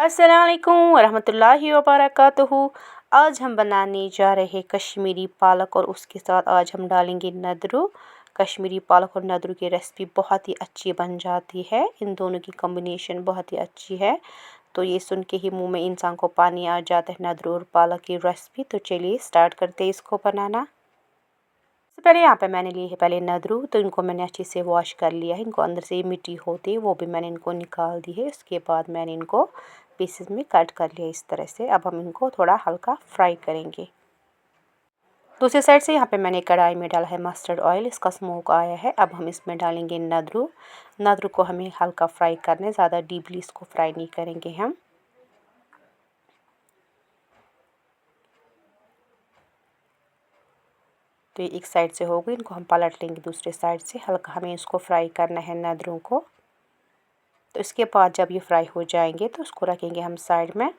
अस्सलाम वालेकुम वरहमतुल्लाहि वबरकातुहू। आज हम बनाने जा रहे हैं कश्मीरी पालक और उसके साथ आज हम डालेंगे नदरू। कश्मीरी पालक और नदरू की रेसिपी बहुत ही अच्छी बन जाती है, इन दोनों की कॉम्बिनेशन बहुत ही अच्छी है। तो ये सुन के ही मुंह में इंसान को पानी आ जाता है नदरू और पालक की रेसिपी। तो चलिए स्टार्ट करते हैं इसको बनाना। सबसे पहले यहाँ पे मैंने लिए है पहले नदरू, तो इनको मैंने अच्छे से वॉश कर लिया है। इनको अंदर से ये मिट्टी होती है वो भी मैंने इनको निकाल दी है। उसके बाद मैंने इनको पीसेस में कट कर लिया इस तरह से। अब हम इनको थोड़ा हल्का फ्राई करेंगे। दूसरी साइड से यहाँ पे मैंने कढ़ाई में डाला है मस्टर्ड ऑयल, इसका स्मोक आया है। अब हम इसमें डालेंगे नदरू। नदरू को हमें हल्का फ्राई करना है, ज़्यादा डीपली इसको फ्राई नहीं करेंगे हम। तो ये एक साइड से हो गई, इनको हम पलट लेंगे दूसरे साइड से। हल्का हमें इसको फ्राई करना है नदरू को। तो इसके बाद जब ये फ्राई हो जाएंगे तो उसको रखेंगे हम साइड में।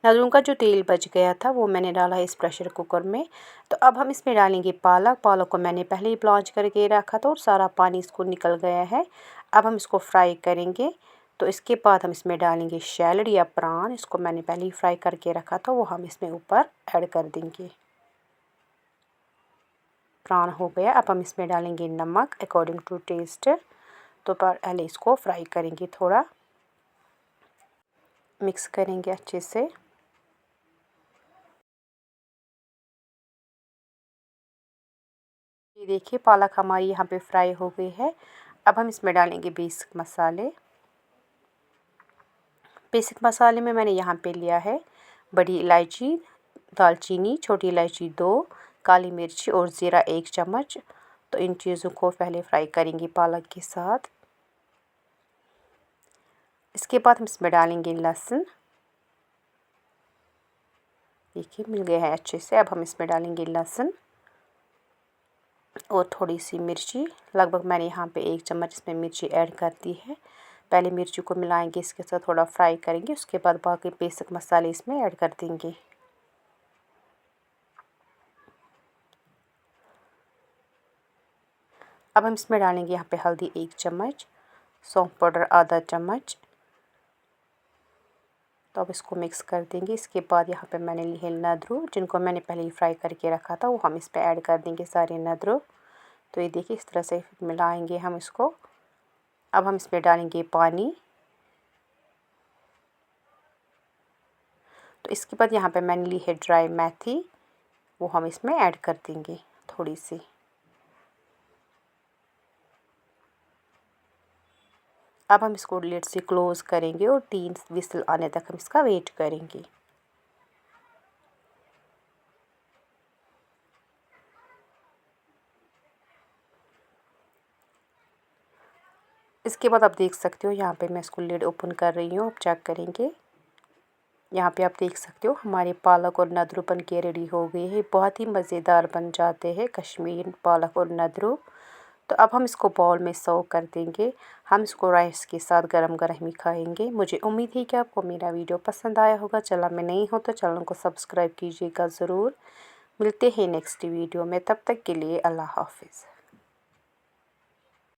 नदरू का जो तेल बच गया था वो मैंने डाला है इस प्रेशर कुकर में। तो अब हम इसमें डालेंगे पालक। पालक को मैंने पहले ही ब्लॉन्च करके रखा था और सारा पानी इसको निकल गया है। अब हम इसको फ्राई करेंगे। तो इसके बाद हम इसमें डालेंगे शैलड या प्रान, इसको मैंने पहले ही फ्राई करके रखा था, वो हम इसमें ऊपर ऐड कर देंगे। प्रान हो गया। अब हम इसमें डालेंगे नमक अकॉर्डिंग टू टेस्ट। तो पहले इसको फ्राई करेंगे, थोड़ा मिक्स करेंगे अच्छे से। ये देखिए पालक हमारी यहाँ पे फ्राई हो गई है। अब हम इसमें डालेंगे बेसिक मसाले। बेसिक मसाले में मैंने यहाँ पे लिया है बड़ी इलायची, दालचीनी, छोटी इलायची 2, काली मिर्ची और ज़ीरा 1 चम्मच। तो इन चीज़ों को पहले फ्राई करेंगे पालक के साथ। इसके बाद हम इसमें डालेंगे लहसुन। देखिए मिल गया है अच्छे से। अब हम इसमें डालेंगे लहसुन और थोड़ी सी मिर्ची। लगभग मैंने यहाँ पे 1 चम्मच इसमें मिर्ची ऐड कर दी है। पहले मिर्ची को मिलाएंगे, इसके साथ थोड़ा फ्राई करेंगे, उसके बाद बाकी बेसिक मसाले इसमें ऐड कर देंगे। अब हम इसमें डालेंगे यहाँ पे हल्दी 1 चम्मच, सौंफ पाउडर आधा चम्मच। तो अब इसको मिक्स कर देंगे। इसके बाद यहाँ पे मैंने लिए नदरू, जिनको मैंने पहले ही फ्राई करके रखा था, वो हम इस पर ऐड कर देंगे सारे नदरू। तो ये देखिए इस तरह से मिलाएंगे हम इसको। अब हम इसमें डालेंगे पानी। तो इसके बाद यहाँ पे मैंने ली है ड्राई मेथी, वो हम इसमें ऐड कर देंगे थोड़ी सी। अब हम इसको लिड से क्लोज़ करेंगे और 3 विसल आने तक हम इसका वेट करेंगे। इसके बाद आप देख सकते हो यहाँ पे मैं इसको लिड ओपन कर रही हूँ, आप चेक करेंगे। यहाँ पे आप देख सकते हो हमारे पालक और नदरू बन के रेडी हो गए हैं। बहुत ही मज़ेदार बन जाते हैं कश्मीरी पालक और नदरू। तो अब हम इसको बाउल में सर्व कर देंगे। हम इसको राइस के साथ गरम गरम ही खाएंगे। मुझे उम्मीद है कि आपको मेरा वीडियो पसंद आया होगा। चैनल में नहीं हो तो चैनल को सब्सक्राइब कीजिएगा ज़रूर। मिलते हैं नेक्स्ट वीडियो में, तब तक के लिए अल्लाह हाफिज़।